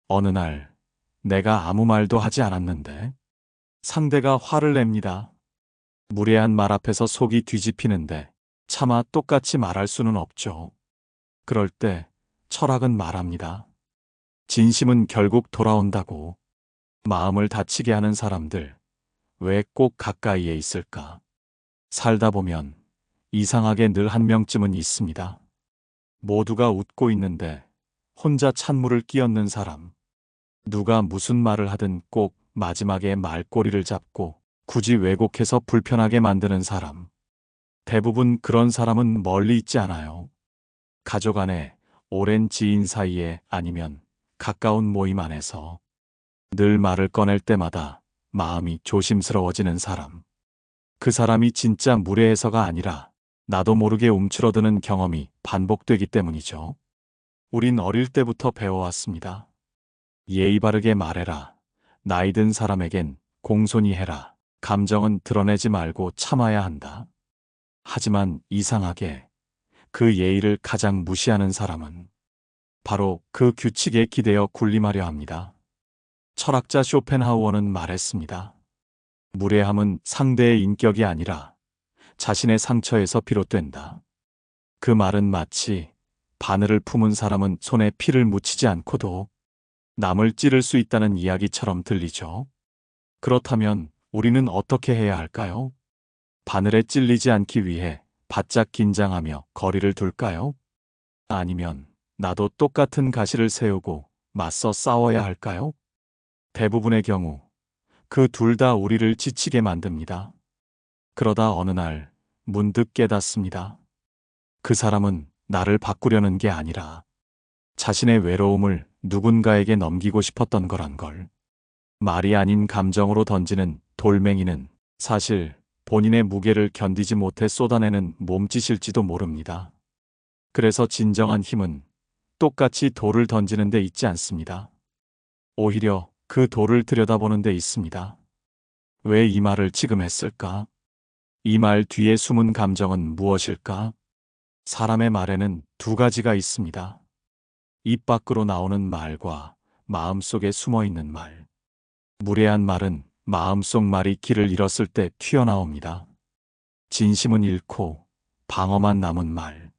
어느 날 내가 아무 말도 하지 않았는데 상대가 화를 냅니다. 무례한 말 앞에서 속이 뒤집히는데 차마 똑같이 말할 수는 없죠. 그럴 때 철학은 말합니다. 진심은 결국 돌아온다고. 마음을 다치게 하는 사람들, 왜 꼭 가까이에 있을까? 살다 보면 이상하게 늘 한 명쯤은 있습니다. 모두가 웃고 있는데 혼자 찬물을 끼얹는 사람. 누가 무슨 말을 하든 꼭 마지막에 말꼬리를 잡고 굳이 왜곡해서 불편하게 만드는 사람. 대부분 그런 사람은 멀리 있지 않아요. 가족 안에, 오랜 지인 사이에, 아니면 가까운 모임 안에서 늘 말을 꺼낼 때마다 마음이 조심스러워지는 사람. 그 사람이 진짜 무례해서가 아니라 나도 모르게 움츠러드는 경험이 반복되기 때문이죠. 우린 어릴 때부터 배워왔습니다. 예의 바르게 말해라. 나이 든 사람에겐 공손히 해라. 감정은 드러내지 말고 참아야 한다. 하지만 이상하게 그 예의를 가장 무시하는 사람은 바로 그 규칙에 기대어 군림하려 합니다. 철학자 쇼펜하우어는 말했습니다. 무례함은 상대의 인격이 아니라 자신의 상처에서 비롯된다. 그 말은 마치 바늘을 품은 사람은 손에 피를 묻히지 않고도 남을 찌를 수 있다는 이야기처럼 들리죠. 그렇다면 우리는 어떻게 해야 할까요? 바늘에 찔리지 않기 위해 바짝 긴장하며 거리를 둘까요? 아니면 나도 똑같은 가시를 세우고 맞서 싸워야 할까요? 대부분의 경우 그 둘 다 우리를 지치게 만듭니다. 그러다 어느 날 문득 깨닫습니다. 그 사람은 나를 바꾸려는 게 아니라 자신의 외로움을 누군가에게 넘기고 싶었던 거란 걸. 말이 아닌 감정으로 던지는 돌멩이는 사실 본인의 무게를 견디지 못해 쏟아내는 몸짓일지도 모릅니다. 그래서 진정한 힘은 똑같이 돌을 던지는 데 있지 않습니다. 오히려 그 돌을 들여다보는 데 있습니다. 왜 이 말을 지금 했을까? 이 말 뒤에 숨은 감정은 무엇일까? 사람의 말에는 두 가지가 있습니다. 입 밖으로 나오는 말과 마음속에 숨어 있는 말. 무례한 말은 마음속 말이 길을 잃었을 때 튀어나옵니다. 진심은 잃고 방어만 남은 말.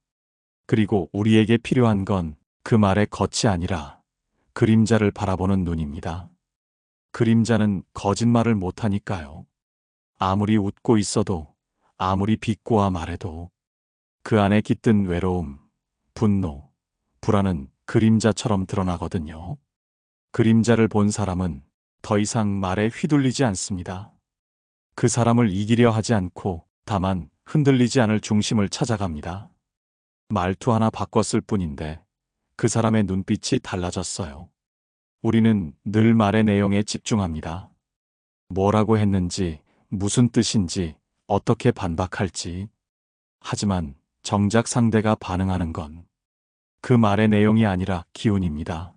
그리고 우리에게 필요한 건 그 말의 겉이 아니라 그림자를 바라보는 눈입니다. 그림자는 거짓말을 못하니까요. 아무리 웃고 있어도, 아무리 비꼬아 말해도 그 안에 깃든 외로움, 분노, 불안은 그림자처럼 드러나거든요. 그림자를 본 사람은 더 이상 말에 휘둘리지 않습니다. 그 사람을 이기려 하지 않고 다만 흔들리지 않을 중심을 찾아갑니다. 말투 하나 바꿨을 뿐인데 그 사람의 눈빛이 달라졌어요. 우리는 늘 말의 내용에 집중합니다. 뭐라고 했는지, 무슨 뜻인지, 어떻게 반박할지. 하지만 정작 상대가 반응하는 건 그 말의 내용이 아니라 기운입니다.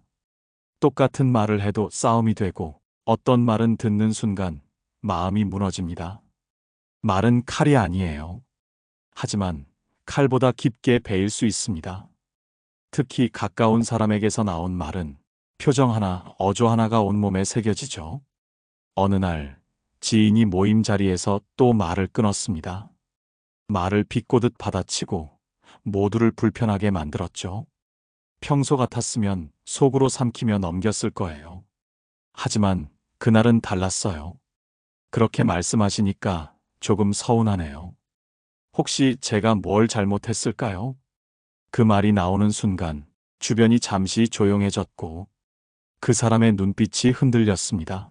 똑같은 말을 해도 싸움이 되고 어떤 말은 듣는 순간 마음이 무너집니다. 말은 칼이 아니에요. 하지만 칼보다 깊게 베일 수 있습니다. 특히 가까운 사람에게서 나온 말은 표정 하나, 어조 하나가 온몸에 새겨지죠. 어느 날 지인이 모임 자리에서 또 말을 끊었습니다. 말을 비꼬듯 받아치고 모두를 불편하게 만들었죠. 평소 같았으면 속으로 삼키며 넘겼을 거예요. 하지만 그날은 달랐어요. 그렇게 말씀하시니까 조금 서운하네요. 혹시 제가 뭘 잘못했을까요? 그 말이 나오는 순간 주변이 잠시 조용해졌고 그 사람의 눈빛이 흔들렸습니다.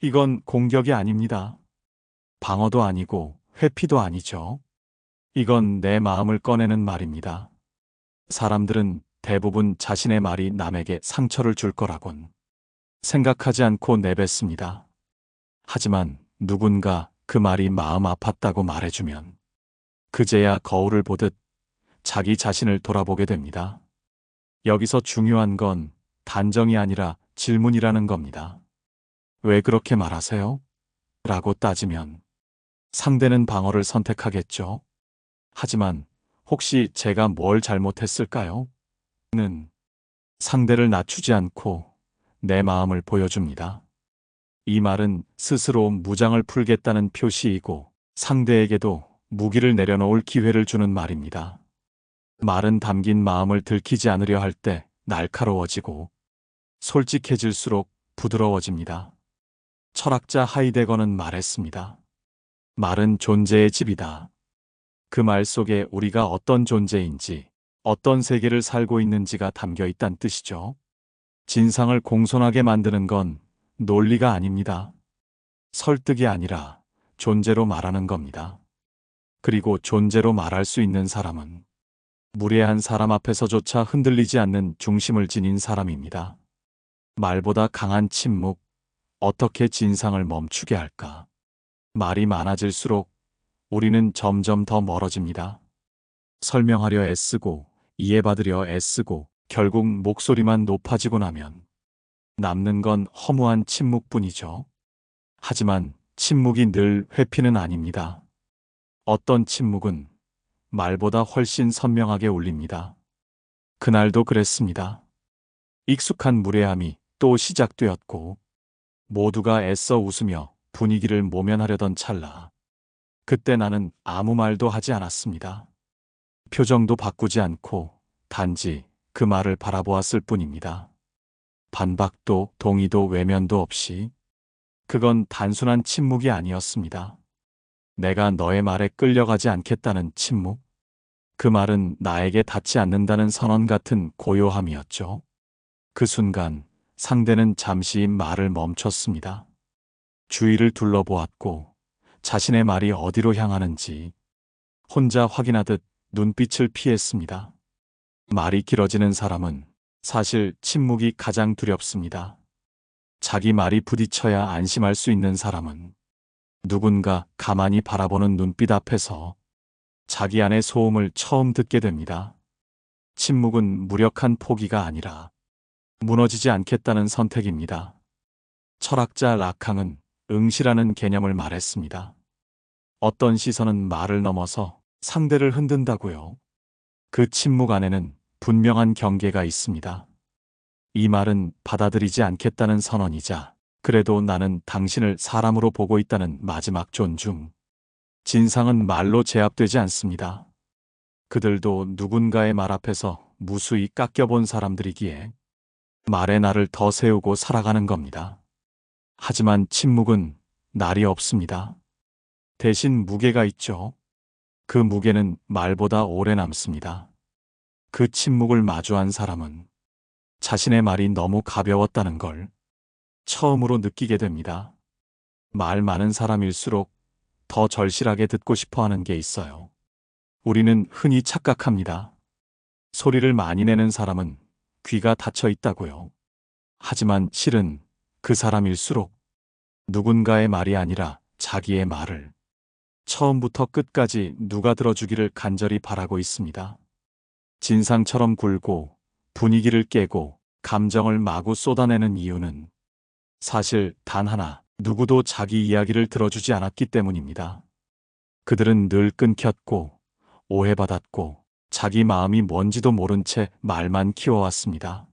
이건 공격이 아닙니다. 방어도 아니고 회피도 아니죠. 이건 내 마음을 꺼내는 말입니다. 사람들은 대부분 자신의 말이 남에게 상처를 줄 거라곤 생각하지 않고 내뱉습니다. 하지만 누군가 그 말이 마음 아팠다고 말해주면 그제야 거울을 보듯 자기 자신을 돌아보게 됩니다. 여기서 중요한 건 단정이 아니라 질문이라는 겁니다. 왜 그렇게 말하세요? 라고 따지면 상대는 방어를 선택하겠죠. 하지만 혹시 제가 뭘 잘못했을까요? 는 상대를 낮추지 않고 내 마음을 보여줍니다. 이 말은 스스로 무장을 풀겠다는 표시이고 상대에게도 무기를 내려놓을 기회를 주는 말입니다. 말은 담긴 마음을 들키지 않으려 할 때 날카로워지고 솔직해질수록 부드러워집니다. 철학자 하이데거는 말했습니다. 말은 존재의 집이다. 그 말 속에 우리가 어떤 존재인지, 어떤 세계를 살고 있는지가 담겨 있다는 뜻이죠. 진상을 공손하게 만드는 건 논리가 아닙니다. 설득이 아니라 존재로 말하는 겁니다. 그리고 존재로 말할 수 있는 사람은 무례한 사람 앞에서조차 흔들리지 않는 중심을 지닌 사람입니다. 말보다 강한 침묵, 어떻게 진상을 멈추게 할까? 말이 많아질수록 우리는 점점 더 멀어집니다. 설명하려 애쓰고 이해받으려 애쓰고 결국 목소리만 높아지고 나면 남는 건 허무한 침묵뿐이죠. 하지만 침묵이 늘 회피는 아닙니다. 어떤 침묵은 말보다 훨씬 선명하게 울립니다. 그날도 그랬습니다. 익숙한 무례함이 또 시작되었고 모두가 애써 웃으며 분위기를 모면하려던 찰나 그때 나는 아무 말도 하지 않았습니다. 표정도 바꾸지 않고 단지 그 말을 바라보았을 뿐입니다. 반박도 동의도 외면도 없이. 그건 단순한 침묵이 아니었습니다. 내가 너의 말에 끌려가지 않겠다는 침묵. 그 말은 나에게 닿지 않는다는 선언 같은 고요함이었죠. 그 순간 상대는 잠시 말을 멈췄습니다. 주위를 둘러보았고 자신의 말이 어디로 향하는지 혼자 확인하듯 눈빛을 피했습니다. 말이 길어지는 사람은 사실 침묵이 가장 두렵습니다. 자기 말이 부딪혀야 안심할 수 있는 사람은 누군가 가만히 바라보는 눈빛 앞에서 자기 안의 소음을 처음 듣게 됩니다. 침묵은 무력한 포기가 아니라 무너지지 않겠다는 선택입니다. 철학자 라캉은 응시라는 개념을 말했습니다. 어떤 시선은 말을 넘어서 상대를 흔든다고요. 그 침묵 안에는 분명한 경계가 있습니다. 이 말은 받아들이지 않겠다는 선언이자 그래도 나는 당신을 사람으로 보고 있다는 마지막 존중. 진상은 말로 제압되지 않습니다. 그들도 누군가의 말 앞에서 무수히 깎여본 사람들이기에 말에 나를 더 세우고 살아가는 겁니다. 하지만 침묵은 날이 없습니다. 대신 무게가 있죠. 그 무게는 말보다 오래 남습니다. 그 침묵을 마주한 사람은 자신의 말이 너무 가벼웠다는 걸 처음으로 느끼게 됩니다. 말 많은 사람일수록 더 절실하게 듣고 싶어 하는 게 있어요. 우리는 흔히 착각합니다. 소리를 많이 내는 사람은 귀가 닫혀 있다고요. 하지만 실은 그 사람일수록 누군가의 말이 아니라 자기의 말을 처음부터 끝까지 누가 들어주기를 간절히 바라고 있습니다. 진상처럼 굴고 분위기를 깨고 감정을 마구 쏟아내는 이유는 사실 단 하나, 누구도 자기 이야기를 들어주지 않았기 때문입니다. 그들은 늘 끊겼고 오해받았고 자기 마음이 뭔지도 모른 채 말만 키워왔습니다.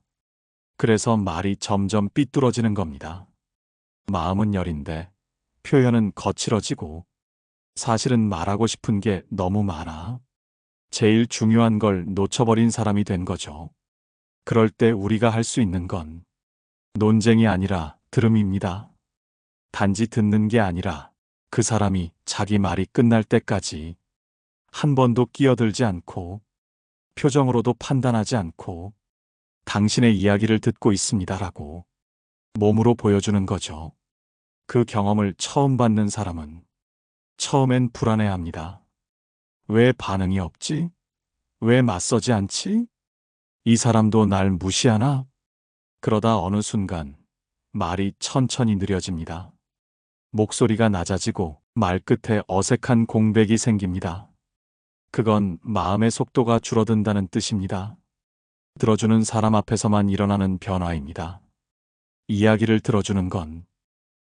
그래서 말이 점점 삐뚤어지는 겁니다. 마음은 여린데 표현은 거칠어지고 사실은 말하고 싶은 게 너무 많아 제일 중요한 걸 놓쳐버린 사람이 된 거죠. 그럴 때 우리가 할 수 있는 건 논쟁이 아니라 들음입니다. 단지 듣는 게 아니라 그 사람이 자기 말이 끝날 때까지 한 번도 끼어들지 않고 표정으로도 판단하지 않고 당신의 이야기를 듣고 있습니다라고 몸으로 보여주는 거죠. 그 경험을 처음 받는 사람은 처음엔 불안해합니다. 왜 반응이 없지? 왜 맞서지 않지? 이 사람도 날 무시하나? 그러다 어느 순간 말이 천천히 느려집니다. 목소리가 낮아지고 말끝에 어색한 공백이 생깁니다. 그건 마음의 속도가 줄어든다는 뜻입니다. 들어주는 사람 앞에서만 일어나는 변화입니다. 이야기를 들어주는 건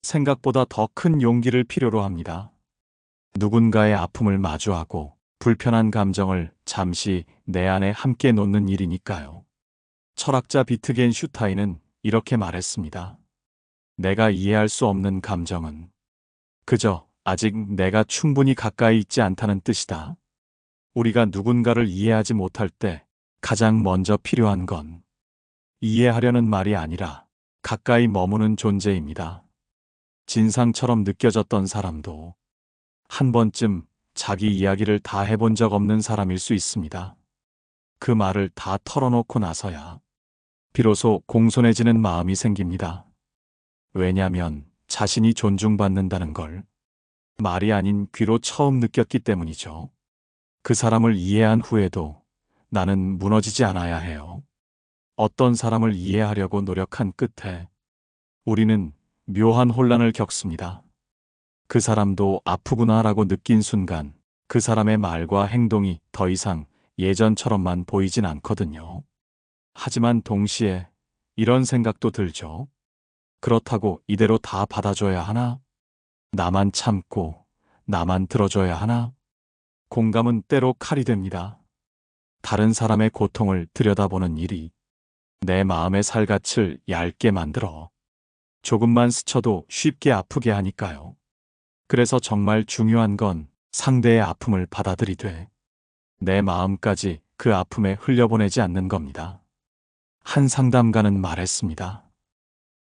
생각보다 더 큰 용기를 필요로 합니다. 누군가의 아픔을 마주하고 불편한 감정을 잠시 내 안에 함께 놓는 일이니까요. 철학자 비트겐 슈타인은 이렇게 말했습니다. 내가 이해할 수 없는 감정은 그저 아직 내가 충분히 가까이 있지 않다는 뜻이다. 우리가 누군가를 이해하지 못할 때 가장 먼저 필요한 건 이해하려는 말이 아니라 가까이 머무는 존재입니다. 진상처럼 느껴졌던 사람도 한 번쯤 자기 이야기를 다 해본 적 없는 사람일 수 있습니다. 그 말을 다 털어놓고 나서야 비로소 공손해지는 마음이 생깁니다. 왜냐면 자신이 존중받는다는 걸 말이 아닌 귀로 처음 느꼈기 때문이죠. 그 사람을 이해한 후에도 나는 무너지지 않아야 해요. 어떤 사람을 이해하려고 노력한 끝에 우리는 묘한 혼란을 겪습니다. 그 사람도 아프구나라고 느낀 순간 그 사람의 말과 행동이 더 이상 예전처럼만 보이진 않거든요. 하지만 동시에 이런 생각도 들죠. 그렇다고 이대로 다 받아줘야 하나? 나만 참고 나만 들어줘야 하나? 공감은 때로 칼이 됩니다. 다른 사람의 고통을 들여다보는 일이 내 마음의 살갗을 얇게 만들어 조금만 스쳐도 쉽게 아프게 하니까요. 그래서 정말 중요한 건 상대의 아픔을 받아들이되 내 마음까지 그 아픔에 흘려보내지 않는 겁니다. 한 상담가는 말했습니다.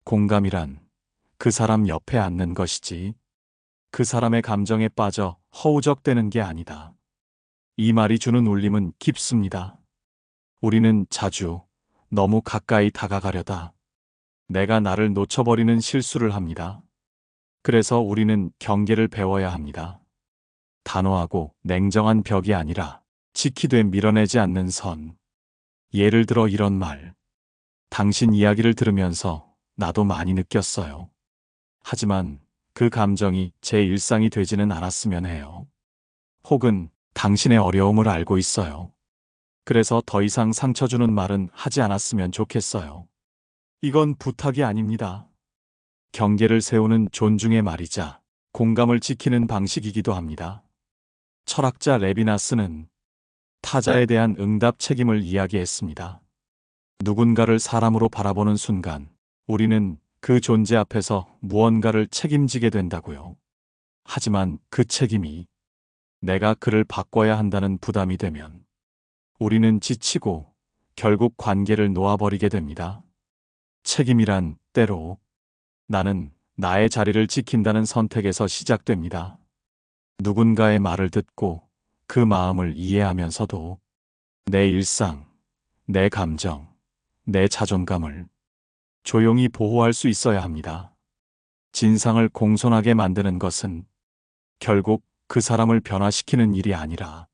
공감이란 그 사람 옆에 앉는 것이지 그 사람의 감정에 빠져 허우적대는 게 아니다. 이 말이 주는 울림은 깊습니다. 우리는 자주 너무 가까이 다가가려다 내가 나를 놓쳐버리는 실수를 합니다. 그래서 우리는 경계를 배워야 합니다. 단호하고 냉정한 벽이 아니라 지키되 밀어내지 않는 선. 예를 들어 이런 말. 당신 이야기를 들으면서 나도 많이 느꼈어요. 하지만 그 감정이 제 일상이 되지는 않았으면 해요. 혹은 당신의 어려움을 알고 있어요. 그래서 더 이상 상처 주는 말은 하지 않았으면 좋겠어요. 이건 부탁이 아닙니다. 경계를 세우는 존중의 말이자 공감을 지키는 방식이기도 합니다. 철학자 레비나스는 타자에 대한 응답 책임을 이야기했습니다. 누군가를 사람으로 바라보는 순간 우리는 그 존재 앞에서 무언가를 책임지게 된다고요. 하지만 그 책임이 내가 그를 바꿔야 한다는 부담이 되면 우리는 지치고 결국 관계를 놓아버리게 됩니다. 책임이란 때로 나는 나의 자리를 지킨다는 선택에서 시작됩니다. 누군가의 말을 듣고 그 마음을 이해하면서도 내 일상, 내 감정, 내 자존감을 조용히 보호할 수 있어야 합니다. 진상을 공손하게 만드는 것은 결국 그 사람을 변화시키는 일이 아니라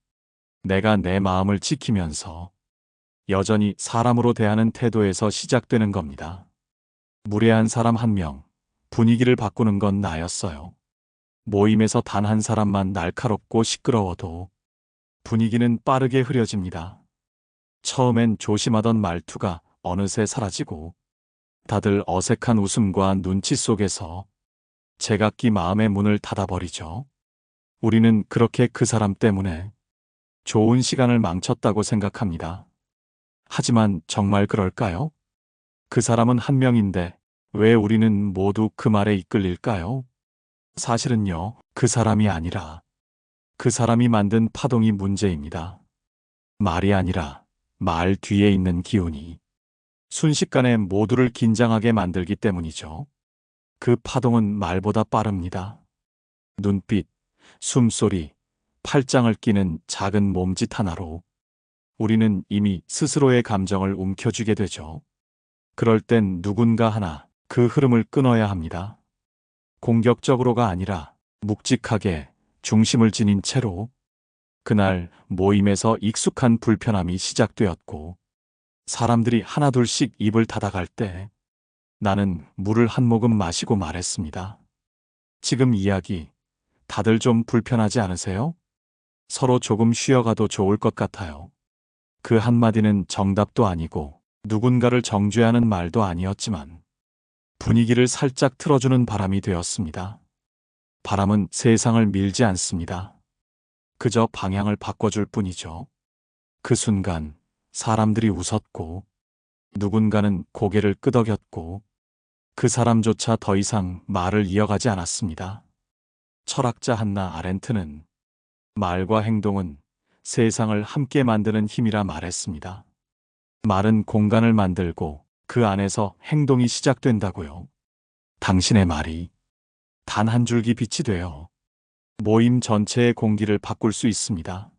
내가 내 마음을 지키면서 여전히 사람으로 대하는 태도에서 시작되는 겁니다. 무례한 사람 한 명, 분위기를 바꾸는 건 나였어요. 모임에서 단 한 사람만 날카롭고 시끄러워도 분위기는 빠르게 흐려집니다. 처음엔 조심하던 말투가 어느새 사라지고 다들 어색한 웃음과 눈치 속에서 제각기 마음의 문을 닫아버리죠. 우리는 그렇게 그 사람 때문에 좋은 시간을 망쳤다고 생각합니다. 하지만 정말 그럴까요? 그 사람은 한 명인데 왜 우리는 모두 그 말에 이끌릴까요? 사실은요, 그 사람이 아니라 그 사람이 만든 파동이 문제입니다. 말이 아니라 말 뒤에 있는 기운이 순식간에 모두를 긴장하게 만들기 때문이죠. 그 파동은 말보다 빠릅니다. 눈빛, 숨소리, 팔짱을 끼는 작은 몸짓 하나로 우리는 이미 스스로의 감정을 움켜쥐게 되죠. 그럴 땐 누군가 하나 그 흐름을 끊어야 합니다. 공격적으로가 아니라 묵직하게 중심을 지닌 채로. 그날 모임에서 익숙한 불편함이 시작되었고 사람들이 하나둘씩 입을 닫아갈 때 나는 물을 한 모금 마시고 말했습니다. 지금 이야기 다들 좀 불편하지 않으세요? 서로 조금 쉬어가도 좋을 것 같아요. 그 한마디는 정답도 아니고 누군가를 정죄하는 말도 아니었지만 분위기를 살짝 틀어주는 바람이 되었습니다. 바람은 세상을 밀지 않습니다. 그저 방향을 바꿔줄 뿐이죠. 그 순간 사람들이 웃었고 누군가는 고개를 끄덕였고 그 사람조차 더 이상 말을 이어가지 않았습니다. 철학자 한나 아렌트는 말과 행동은 세상을 함께 만드는 힘이라 말했습니다. 말은 공간을 만들고 그 안에서 행동이 시작된다고요. 당신의 말이 단 한 줄기 빛이 되어 모임 전체의 공기를 바꿀 수 있습니다.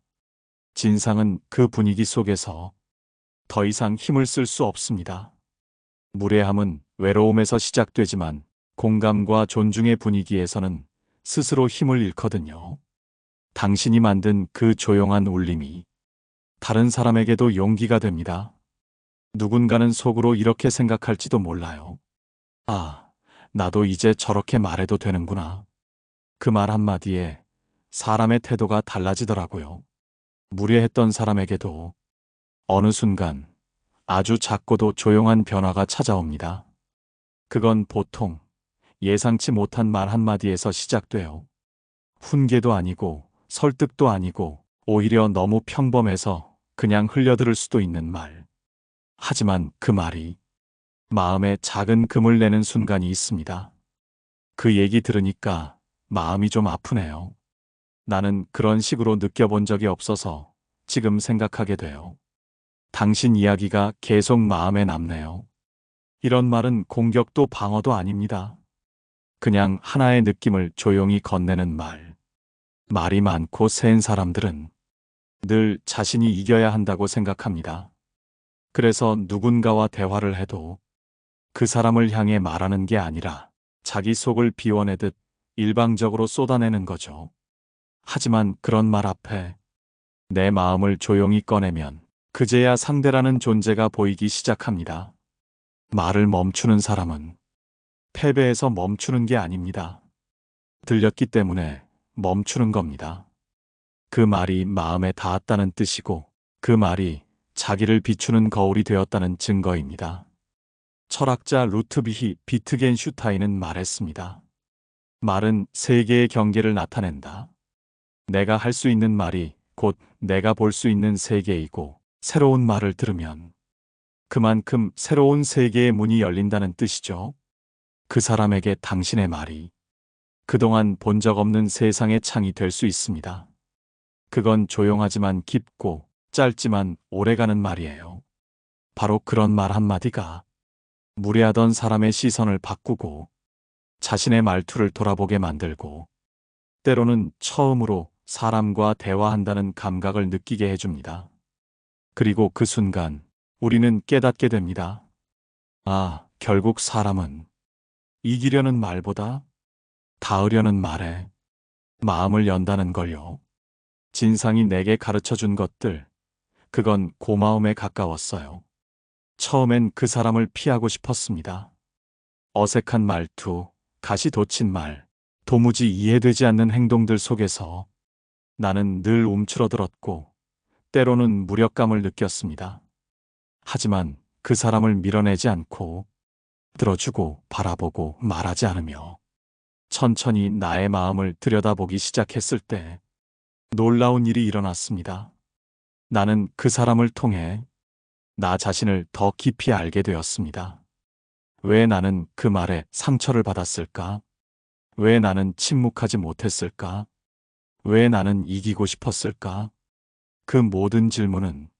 진상은 그 분위기 속에서 더 이상 힘을 쓸 수 없습니다. 무례함은 외로움에서 시작되지만 공감과 존중의 분위기에서는 스스로 힘을 잃거든요. 당신이 만든 그 조용한 울림이 다른 사람에게도 용기가 됩니다. 누군가는 속으로 이렇게 생각할지도 몰라요. 아, 나도 이제 저렇게 말해도 되는구나. 그 말 한마디에 사람의 태도가 달라지더라고요. 무례했던 사람에게도 어느 순간 아주 작고도 조용한 변화가 찾아옵니다. 그건 보통 예상치 못한 말 한마디에서 시작돼요. 훈계도 아니고 설득도 아니고 오히려 너무 평범해서 그냥 흘려들을 수도 있는 말. 하지만 그 말이 마음에 작은 금을 내는 순간이 있습니다. 그 얘기 들으니까 마음이 좀 아프네요. 나는 그런 식으로 느껴본 적이 없어서 지금 생각하게 돼요. 당신 이야기가 계속 마음에 남네요. 이런 말은 공격도 방어도 아닙니다. 그냥 하나의 느낌을 조용히 건네는 말. 말이 많고 센 사람들은 늘 자신이 이겨야 한다고 생각합니다. 그래서 누군가와 대화를 해도 그 사람을 향해 말하는 게 아니라 자기 속을 비워내듯 일방적으로 쏟아내는 거죠. 하지만 그런 말 앞에 내 마음을 조용히 꺼내면 그제야 상대라는 존재가 보이기 시작합니다. 말을 멈추는 사람은 패배에서 멈추는 게 아닙니다. 들렸기 때문에 멈추는 겁니다. 그 말이 마음에 닿았다는 뜻이고 그 말이 자기를 비추는 거울이 되었다는 증거입니다. 철학자 루트비히 비트겐슈타인은 말했습니다. 말은 세계의 경계를 나타낸다. 내가 할 수 있는 말이 곧 내가 볼 수 있는 세계이고 새로운 말을 들으면 그만큼 새로운 세계의 문이 열린다는 뜻이죠. 그 사람에게 당신의 말이 그동안 본 적 없는 세상의 창이 될 수 있습니다. 그건 조용하지만 깊고 짧지만 오래가는 말이에요. 바로 그런 말 한마디가 무례하던 사람의 시선을 바꾸고 자신의 말투를 돌아보게 만들고 때로는 처음으로 사람과 대화한다는 감각을 느끼게 해줍니다. 그리고 그 순간 우리는 깨닫게 됩니다. 아, 결국 사람은 이기려는 말보다 닿으려는 말에 마음을 연다는 걸요. 진상이 내게 가르쳐 준 것들, 그건 고마움에 가까웠어요. 처음엔 그 사람을 피하고 싶었습니다. 어색한 말투, 가시 돋친 말, 도무지 이해되지 않는 행동들 속에서 나는 늘 움츠러들었고 때로는 무력감을 느꼈습니다. 하지만 그 사람을 밀어내지 않고 들어주고 바라보고 말하지 않으며 천천히 나의 마음을 들여다보기 시작했을 때 놀라운 일이 일어났습니다. 나는 그 사람을 통해 나 자신을 더 깊이 알게 되었습니다. 왜 나는 그 말에 상처를 받았을까? 왜 나는 침묵하지 못했을까? 왜 나는 이기고 싶었을까? 그 모든 질문은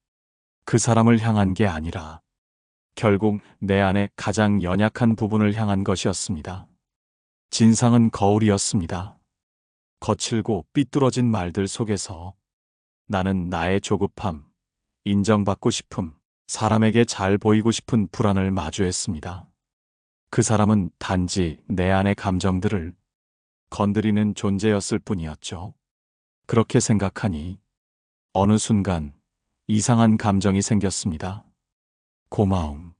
그 사람을 향한 게 아니라 결국 내 안에 가장 연약한 부분을 향한 것이었습니다. 진상은 거울이었습니다. 거칠고 삐뚤어진 말들 속에서 나는 나의 조급함, 인정받고 싶음, 사람에게 잘 보이고 싶은 불안을 마주했습니다. 그 사람은 단지 내 안의 감정들을 건드리는 존재였을 뿐이었죠. 그렇게 생각하니 어느 순간 이상한 감정이 생겼습니다. 고마움.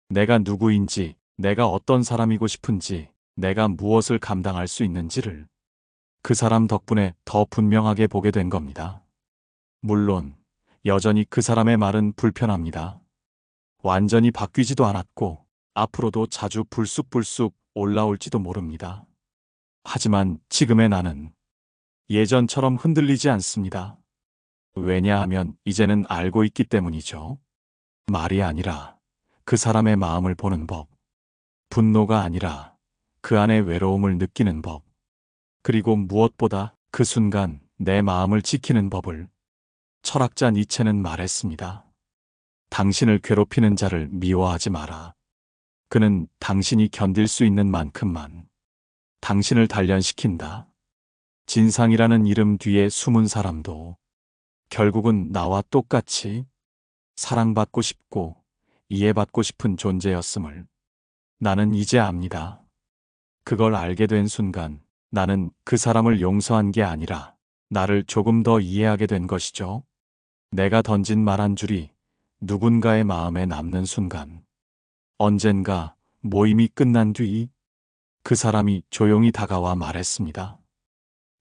내가 누구인지, 내가 어떤 사람이고 싶은지, 내가 무엇을 감당할 수 있는지를 그 사람 덕분에 더 분명하게 보게 된 겁니다. 물론 여전히 그 사람의 말은 불편합니다. 완전히 바뀌지도 않았고 앞으로도 자주 불쑥불쑥 올라올지도 모릅니다. 하지만 지금의 나는 예전처럼 흔들리지 않습니다. 왜냐하면 이제는 알고 있기 때문이죠. 말이 아니라 그 사람의 마음을 보는 법. 분노가 아니라 그 안의 외로움을 느끼는 법. 그리고 무엇보다 그 순간 내 마음을 지키는 법을. 철학자 니체는 말했습니다. 당신을 괴롭히는 자를 미워하지 마라. 그는 당신이 견딜 수 있는 만큼만 당신을 단련시킨다. 진상이라는 이름 뒤에 숨은 사람도 결국은 나와 똑같이 사랑받고 싶고 이해받고 싶은 존재였음을 나는 이제 압니다. 그걸 알게 된 순간 나는 그 사람을 용서한 게 아니라 나를 조금 더 이해하게 된 것이죠. 내가 던진 말 한 줄이 누군가의 마음에 남는 순간 언젠가 모임이 끝난 뒤 그 사람이 조용히 다가와 말했습니다.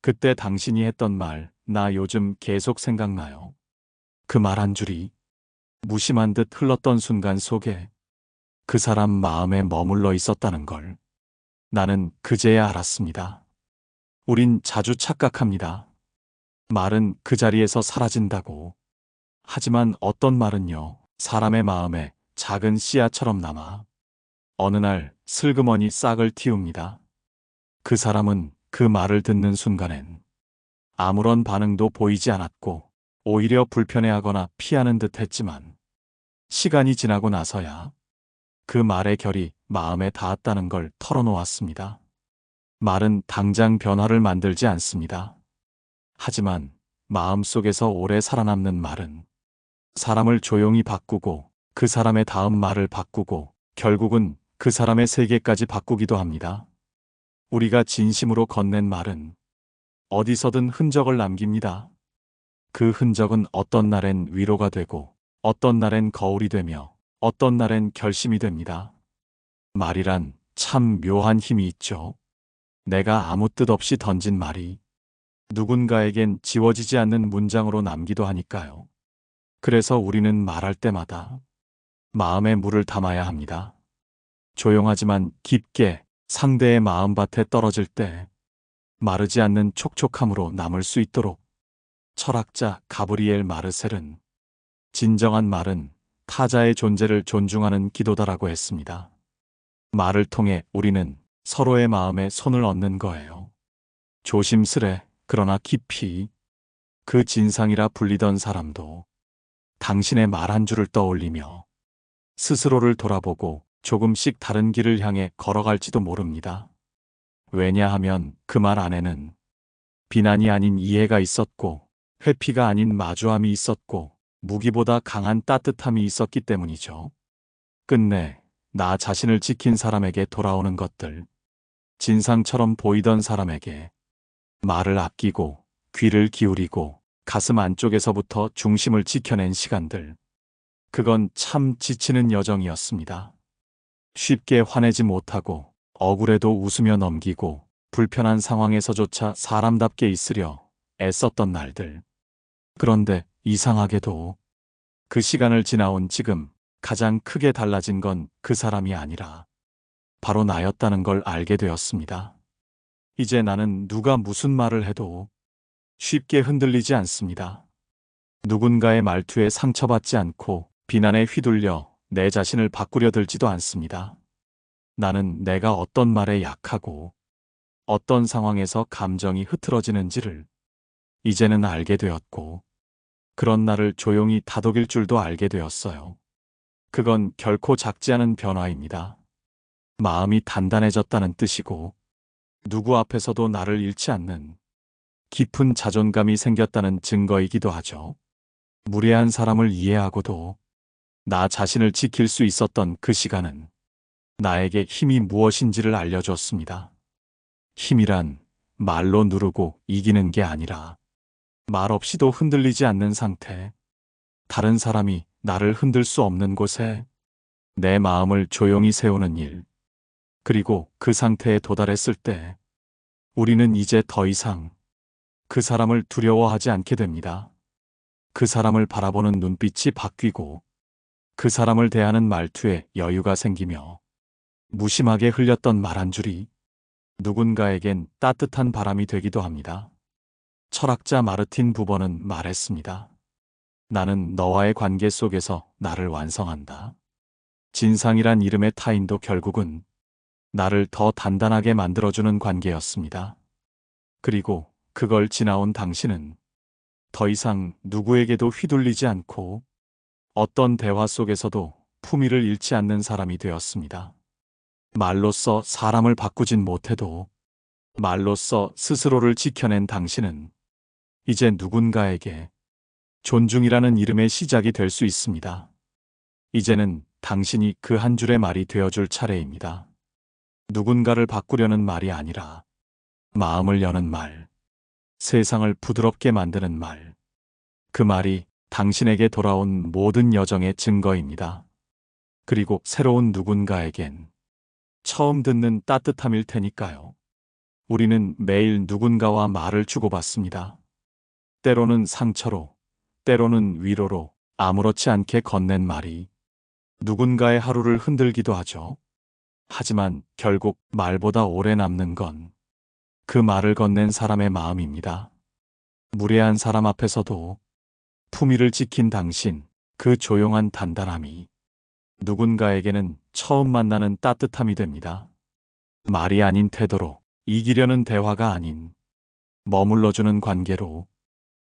그때 당신이 했던 말, 나 요즘 계속 생각나요. 그 말 한 줄이 무심한 듯 흘렀던 순간 속에 그 사람 마음에 머물러 있었다는 걸 나는 그제야 알았습니다. 우린 자주 착각합니다. 말은 그 자리에서 사라진다고. 하지만 어떤 말은요, 사람의 마음에 작은 씨앗처럼 남아 어느 날 슬그머니 싹을 틔웁니다. 그 사람은 그 말을 듣는 순간엔 아무런 반응도 보이지 않았고 오히려 불편해하거나 피하는 듯 했지만 시간이 지나고 나서야 그 말의 결이 마음에 닿았다는 걸 털어놓았습니다. 말은 당장 변화를 만들지 않습니다. 하지만 마음속에서 오래 살아남는 말은 사람을 조용히 바꾸고 그 사람의 다음 말을 바꾸고 결국은 그 사람의 세계까지 바꾸기도 합니다. 우리가 진심으로 건넨 말은 어디서든 흔적을 남깁니다. 그 흔적은 어떤 날엔 위로가 되고 어떤 날엔 거울이 되며 어떤 날엔 결심이 됩니다. 말이란 참 묘한 힘이 있죠. 내가 아무 뜻 없이 던진 말이 누군가에겐 지워지지 않는 문장으로 남기도 하니까요. 그래서 우리는 말할 때마다 마음에 물을 담아야 합니다. 조용하지만 깊게 상대의 마음밭에 떨어질 때 마르지 않는 촉촉함으로 남을 수 있도록. 철학자 가브리엘 마르셀은 진정한 말은 타자의 존재를 존중하는 기도다라고 했습니다. 말을 통해 우리는 서로의 마음에 손을 얹는 거예요. 조심스레 그러나 깊이. 그 진상이라 불리던 사람도 당신의 말 한 줄을 떠올리며 스스로를 돌아보고 조금씩 다른 길을 향해 걸어갈지도 모릅니다. 왜냐하면 그 말 안에는 비난이 아닌 이해가 있었고 회피가 아닌 마주함이 있었고 무기보다 강한 따뜻함이 있었기 때문이죠. 끝내 나 자신을 지킨 사람에게 돌아오는 것들, 진상처럼 보이던 사람에게 말을 아끼고 귀를 기울이고 가슴 안쪽에서부터 중심을 지켜낸 시간들. 그건 참 지치는 여정이었습니다. 쉽게 화내지 못하고 억울해도 웃으며 넘기고 불편한 상황에서조차 사람답게 있으려 애썼던 날들. 그런데 이상하게도 그 시간을 지나온 지금 가장 크게 달라진 건 그 사람이 아니라 바로 나였다는 걸 알게 되었습니다. 이제 나는 누가 무슨 말을 해도 쉽게 흔들리지 않습니다. 누군가의 말투에 상처받지 않고 비난에 휘둘려 내 자신을 바꾸려 들지도 않습니다. 나는 내가 어떤 말에 약하고 어떤 상황에서 감정이 흐트러지는지를 이제는 알게 되었고 그런 나를 조용히 다독일 줄도 알게 되었어요. 그건 결코 작지 않은 변화입니다. 마음이 단단해졌다는 뜻이고 누구 앞에서도 나를 잃지 않는 깊은 자존감이 생겼다는 증거이기도 하죠. 무례한 사람을 이해하고도 나 자신을 지킬 수 있었던 그 시간은 나에게 힘이 무엇인지를 알려줬습니다. 힘이란 말로 누르고 이기는 게 아니라 말 없이도 흔들리지 않는 상태. 다른 사람이 나를 흔들 수 없는 곳에 내 마음을 조용히 세우는 일. 그리고 그 상태에 도달했을 때 우리는 이제 더 이상 그 사람을 두려워하지 않게 됩니다. 그 사람을 바라보는 눈빛이 바뀌고 그 사람을 대하는 말투에 여유가 생기며 무심하게 흘렸던 말 한 줄이 누군가에겐 따뜻한 바람이 되기도 합니다. 철학자 마르틴 부버는 말했습니다. 나는 너와의 관계 속에서 나를 완성한다. 진상이란 이름의 타인도 결국은 나를 더 단단하게 만들어주는 관계였습니다. 그리고 그걸 지나온 당신은 더 이상 누구에게도 휘둘리지 않고 어떤 대화 속에서도 품위를 잃지 않는 사람이 되었습니다. 말로써 사람을 바꾸진 못해도 말로써 스스로를 지켜낸 당신은 이제 누군가에게 존중이라는 이름의 시작이 될 수 있습니다. 이제는 당신이 그 한 줄의 말이 되어줄 차례입니다. 누군가를 바꾸려는 말이 아니라 마음을 여는 말, 세상을 부드럽게 만드는 말. 그 말이 당신에게 돌아온 모든 여정의 증거입니다. 그리고 새로운 누군가에겐 처음 듣는 따뜻함일 테니까요. 우리는 매일 누군가와 말을 주고받습니다. 때로는 상처로, 때로는 위로로 아무렇지 않게 건넨 말이 누군가의 하루를 흔들기도 하죠. 하지만 결국 말보다 오래 남는 건 그 말을 건넨 사람의 마음입니다. 무례한 사람 앞에서도 품위를 지킨 당신, 그 조용한 단단함이 누군가에게는 처음 만나는 따뜻함이 됩니다. 말이 아닌 태도로, 이기려는 대화가 아닌 머물러주는 관계로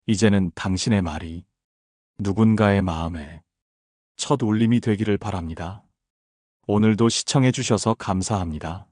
이제는 당신의 말이 누군가의 마음에 첫 울림이 되기를 바랍니다. 오늘도 시청해 주셔서 감사합니다.